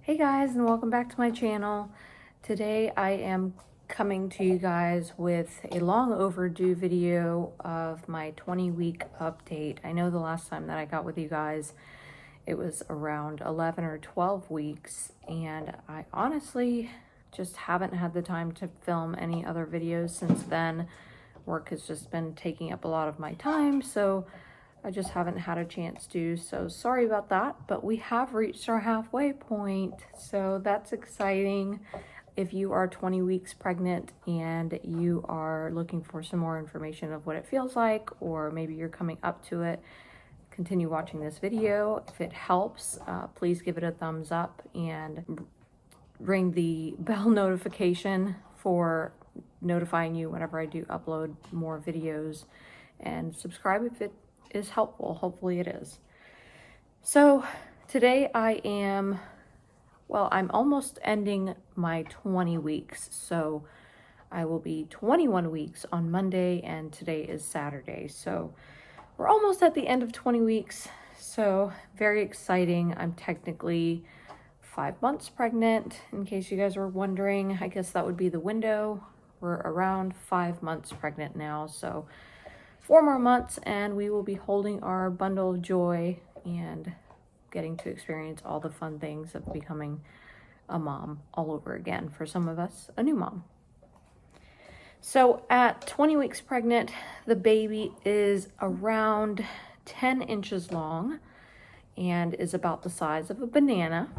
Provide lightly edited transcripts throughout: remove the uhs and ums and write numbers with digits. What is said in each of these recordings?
Hey guys, and welcome back to my channel. Today I am coming to you guys with a long overdue video of my 20-week update. I know the last time that I got with you guys, it was around 11 or 12 weeks, and I honestly just haven't had the time to film any other videos since then. Work has just been taking up a lot of my time, so I just haven't had a chance to, so sorry about that, but we have reached our halfway point, so that's exciting. If you are 20 weeks pregnant and you are looking for some more information of what it feels like, or maybe you're coming up to it, continue watching this video. If it helps, please give it a thumbs up and ring the bell notification for notifying you whenever I do upload more videos, and subscribe if it is helpful. Hopefully it is. So today I'm almost ending my 20 weeks. So I will be 21 weeks on Monday, and today is Saturday. So we're almost at the end of 20 weeks. So very exciting. I'm technically 5 months pregnant, in case you guys were wondering. I guess that would be the window. We're around 5 months pregnant now. So 4 more months and we will be holding our bundle of joy and getting to experience all the fun things of becoming a mom all over again. For some of us, a new mom. So at 20 weeks pregnant, the baby is around 10 inches long and is about the size of a banana.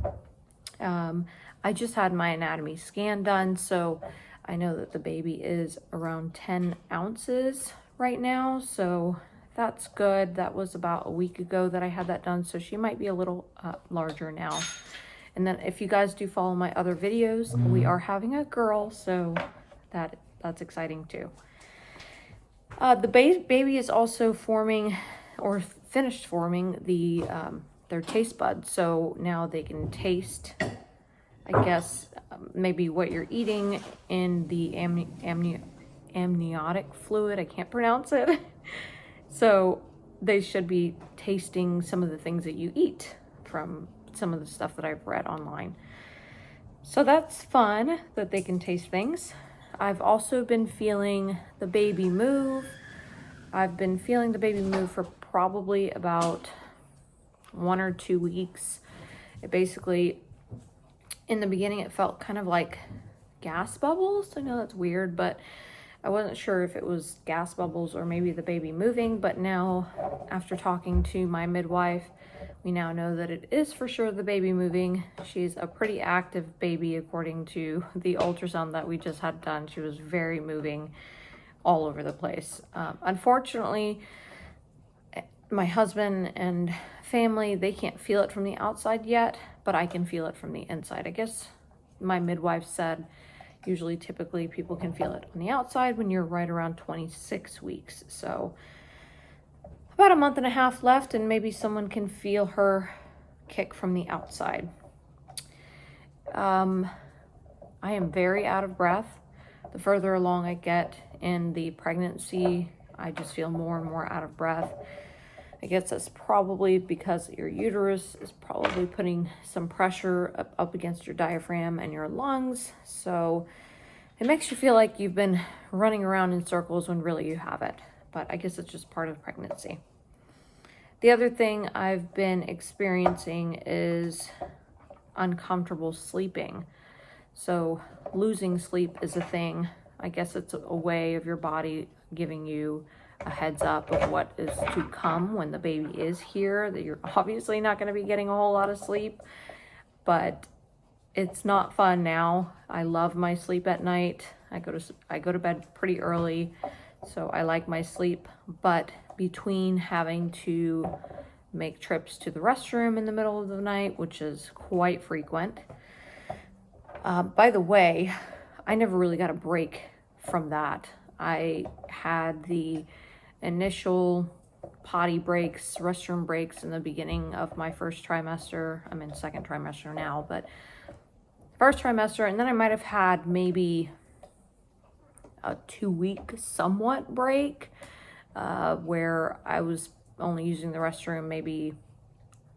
I just had my anatomy scan done, so I know that the baby is around 10 ounces right now, so that's good. That was about a week ago that I had that done, so she might be a little larger now. And then if you guys do follow my other videos, we are having a girl, so that's exciting too. The baby is also forming, or finished forming, their taste buds, so now they can taste, I guess, maybe what you're eating in the amniotic fluid. I can't pronounce it. So they should be tasting some of the things that you eat from some of the stuff that I've read online. So that's fun that they can taste things. I've also been feeling the baby move. I've been feeling the baby move for probably about 1 or 2 weeks. It basically, in the beginning, it felt kind of like gas bubbles. I know that's weird, but I wasn't sure if it was gas bubbles or maybe the baby moving. But now, after talking to my midwife, we now know that it is for sure the baby moving. She's a pretty active baby according to the ultrasound that we just had done. She was very moving all over the place. Unfortunately, my husband and family, they can't feel it from the outside yet, but I can feel it from the inside. I guess my midwife said usually typically people can feel it on the outside when you're right around 26 weeks. So about a month and a half left, and maybe someone can feel her kick from the outside. I am very out of breath. The further along I get in the pregnancy, I just feel more and more out of breath. I guess that's probably because your uterus is probably putting some pressure up against your diaphragm and your lungs. So it makes you feel like you've been running around in circles when really you haven't. But I guess it's just part of pregnancy. The other thing I've been experiencing is uncomfortable sleeping. So losing sleep is a thing. I guess it's a way of your body giving you a heads up of what is to come when the baby is here, that you're obviously not going to be getting a whole lot of sleep, but it's not fun now. I love my sleep at night. I go to bed pretty early, so I like my sleep, but between having to make trips to the restroom in the middle of the night, which is quite frequent. By the way, I never really got a break from that. I had the initial potty breaks, restroom breaks in the beginning of my first trimester. I'm in second trimester now, but first trimester, and then I might have had maybe a 2-week somewhat break where I was only using the restroom maybe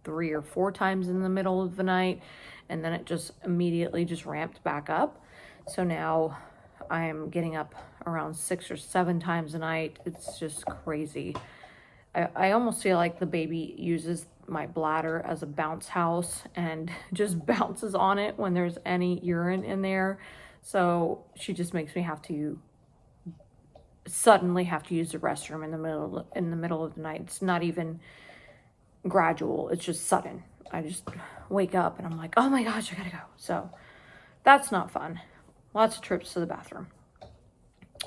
3 or 4 times in the middle of the night. and then it just immediately just ramped back up. So now I am getting up around 6 or 7 times a night. It's just crazy. I almost feel like the baby uses my bladder as a bounce house and just bounces on it when there's any urine in there. So she just makes me suddenly have to use the restroom in the middle of the night. It's not even gradual, it's just sudden. I just wake up and I'm like, oh my gosh, I gotta go. So that's not fun. Lots of trips to the bathroom.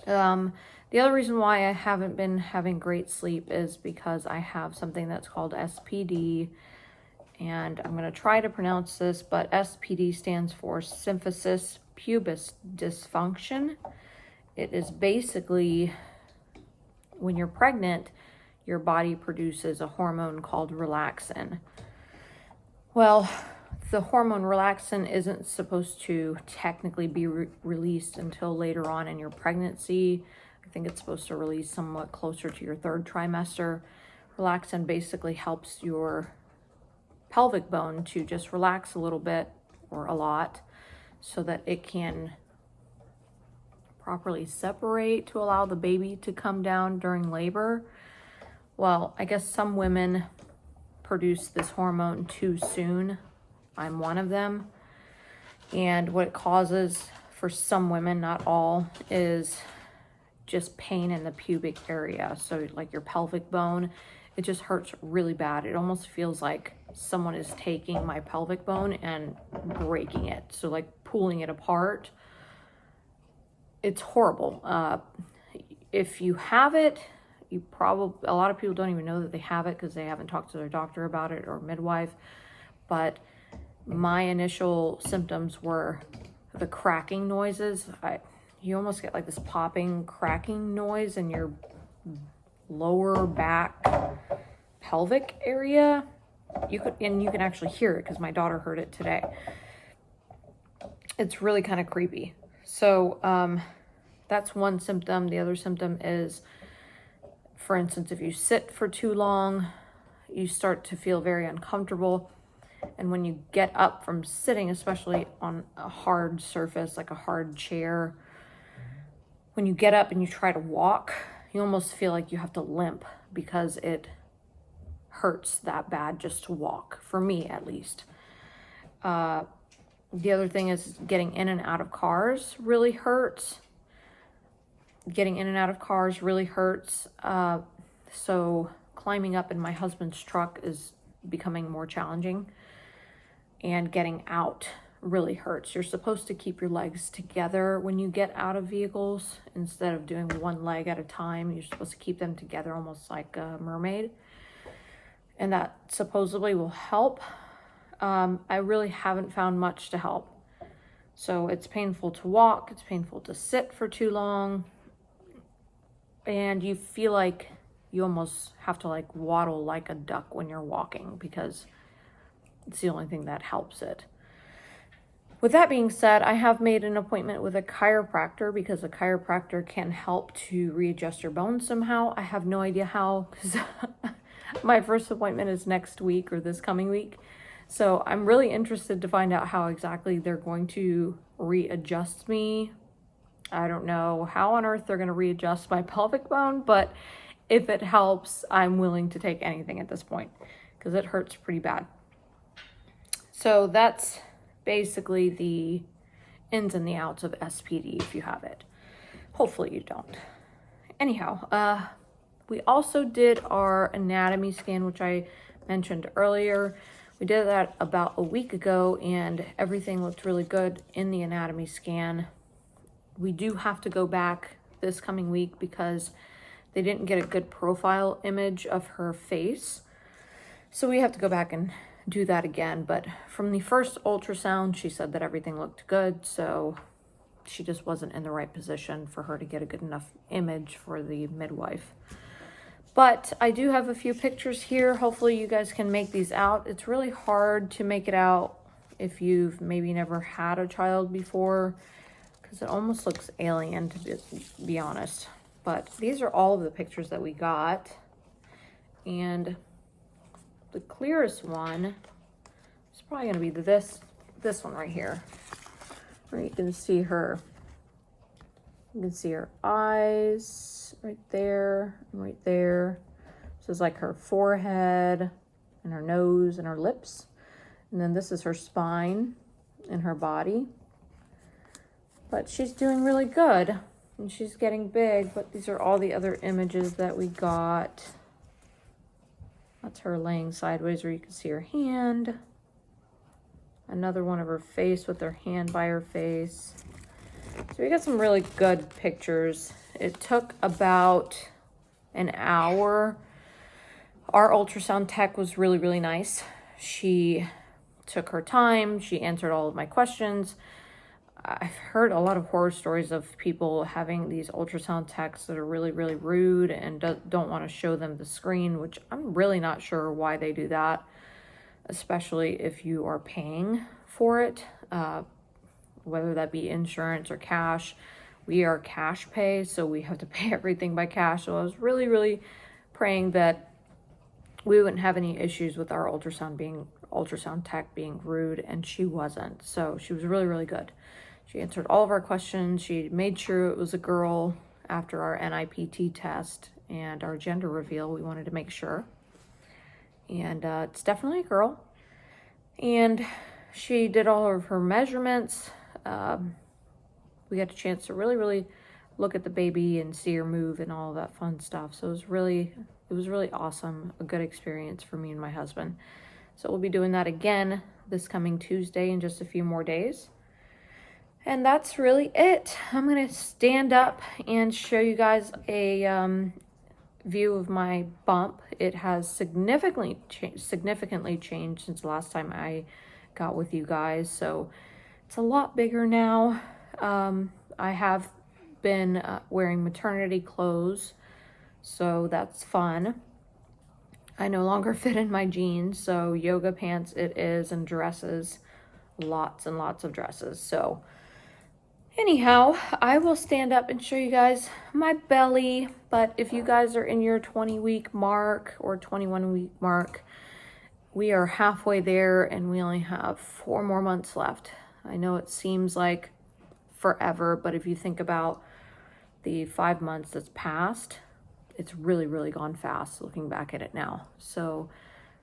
The other reason why I haven't been having great sleep is because I have something that's called SPD, and I'm going to try to pronounce this, but SPD stands for symphysis pubis dysfunction. It is basically when you're pregnant, your body produces a hormone called relaxin. Well, the hormone relaxin isn't supposed to technically be released until later on in your pregnancy. I think it's supposed to release somewhat closer to your 3rd trimester. Relaxin basically helps your pelvic bone to just relax a little bit or a lot so that it can properly separate to allow the baby to come down during labor. Well, I guess some women produce this hormone too soon. I'm one of them. And what it causes for some women, not all, is just pain in the pubic area. So like your pelvic bone, it just hurts really bad. It almost feels like someone is taking my pelvic bone and breaking it. So like pulling it apart. It's horrible. If you have it, a lot of people don't even know that they have it because they haven't talked to their doctor about it or midwife. But my initial symptoms were the cracking noises. You almost get like this popping, cracking noise in your lower back pelvic area. You can actually hear it because my daughter heard it today. It's really kind of creepy. So that's one symptom. The other symptom is, for instance, if you sit for too long, you start to feel very uncomfortable. And when you get up from sitting, especially on a hard surface, like a hard chair, when you get up and you try to walk, you almost feel like you have to limp because it hurts that bad just to walk, for me at least. The other thing is getting in and out of cars really hurts. Getting in and out of cars really hurts. So climbing up in my husband's truck is becoming more challenging. And getting out really hurts. You're supposed to keep your legs together when you get out of vehicles instead of doing one leg at a time. You're supposed to keep them together almost like a mermaid. And that supposedly will help. I really haven't found much to help. So it's painful to walk. It's painful to sit for too long. And you feel like you almost have to like waddle like a duck when you're walking because it's the only thing that helps it. With that being said, I have made an appointment with a chiropractor because a chiropractor can help to readjust your bones somehow. I have no idea how because my first appointment is next week or this coming week. So I'm really interested to find out how exactly they're going to readjust me. I don't know how on earth they're going to readjust my pelvic bone, but if it helps, I'm willing to take anything at this point because it hurts pretty bad. So that's basically the ins and the outs of SPD if you have it. Hopefully you don't. Anyhow, we also did our anatomy scan, which I mentioned earlier. We did that about a week ago and everything looked really good in the anatomy scan. We do have to go back this coming week because they didn't get a good profile image of her face. So we have to go back and do that again. But from the first ultrasound, she said that everything looked good. So she just wasn't in the right position for her to get a good enough image for the midwife. But I do have a few pictures here. Hopefully you guys can make these out. It's really hard to make it out if you've maybe never had a child before, because it almost looks alien, to be honest. But these are all of the pictures that we got. And the clearest one is probably going to be this this one right here, where you can see her. You can see her eyes right there and right there. This is like her forehead and her nose and her lips. And then this is her spine and her body. But she's doing really good and she's getting big. But these are all the other images that we got. That's her laying sideways where you can see her hand. Another one of her face with her hand by her face. So we got some really good pictures. It took about an hour. Our ultrasound tech was really, really nice. She took her time. She answered all of my questions. I've heard a lot of horror stories of people having these ultrasound techs that are really, really rude and don't want to show them the screen, which I'm really not sure why they do that, especially if you are paying for it, whether that be insurance or cash. We are cash pay, so we have to pay everything by cash. So I was really, really praying that we wouldn't have any issues with our ultrasound tech being rude, and she wasn't. So she was really, really good. She answered all of our questions. She made sure it was a girl after our NIPT test and our gender reveal. We wanted to make sure. And it's definitely a girl. And she did all of her measurements. We got a chance to really, really look at the baby and see her move and all of that fun stuff. So it was really awesome. A good experience for me and my husband. So we'll be doing that again this coming Tuesday in just a few more days. And that's really it. I'm gonna stand up and show you guys a view of my bump. It has significantly changed since the last time I got with you guys. So it's a lot bigger now. I have been wearing maternity clothes, so that's fun. I no longer fit in my jeans, so yoga pants it is, and dresses, lots and lots of dresses. So anyhow, I will stand up and show you guys my belly. But if you guys are in your 20-week mark or 21-week mark, we are halfway there and we only have 4 more months left. I know it seems like forever, but if you think about the 5 months that's passed, it's really, really gone fast looking back at it now. So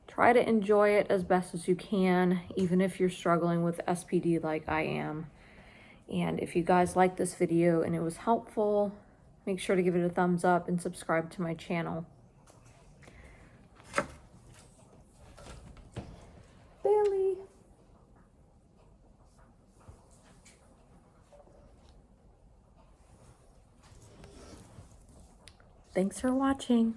try to enjoy it as best as you can, even if you're struggling with SPD like I am. And if you guys like this video and it was helpful, make sure to give it a thumbs up and subscribe to my channel. Billy. Thanks for watching.